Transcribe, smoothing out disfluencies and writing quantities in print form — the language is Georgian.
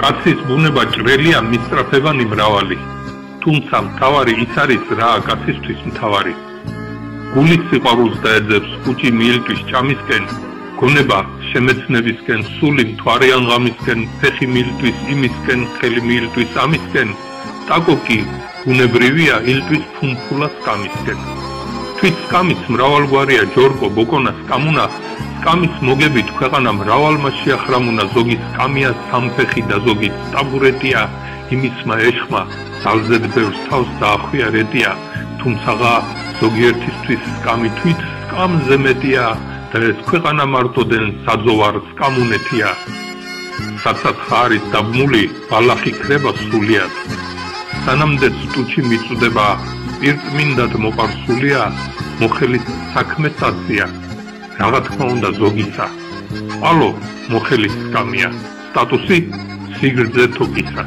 კაცის ბუნება ჭრელია, მისწრაფებანი მრავალი, თუმცა მთავარი ის არის, რა კაცისთვის მთავარი. გულის სიყვარულს დაეძებს ხუჭი მიილტვის ჭამისკენ, გონება შემეცნებისკენ, სული მთვარიან ღამისკენ, ფეხი მიილტვის იმისკენ, ხელი მიილტვის ამისკენ, ტაკო კი ბუნებრივია ილტვის ფუმფულა სკამისკენ. თვით სკამის მრავალგვარია, ჯორკო, ბოკონა, სკამუნა, სკამის მოგებით ქვეყანა მრავალმა შეახრამუნა, ზოგი სკამია სამფეხი და ზოგი ტაბურეტია, იმისმა ეშხმა ძალზედ ბევრს თავს დაახვია რეტია, თუმცაღა ზოგიერთისთვის სკამი თვით სკამზე მეტია და ეს ქვეყანა მარტოდენ საძოვარ სკამუნეთია. საცხა არის დაბმული, ბალახი ქრება სრულიად. სანამდეც ტუჩი მიწუდება, პირწმინდად მოპარსულია, მოხელის საქმე წაცია. Რაღაც თქმა უნდა ზოგისა. ალო მოხელის სკამია, სტატუსი სიგრძე თოკისა.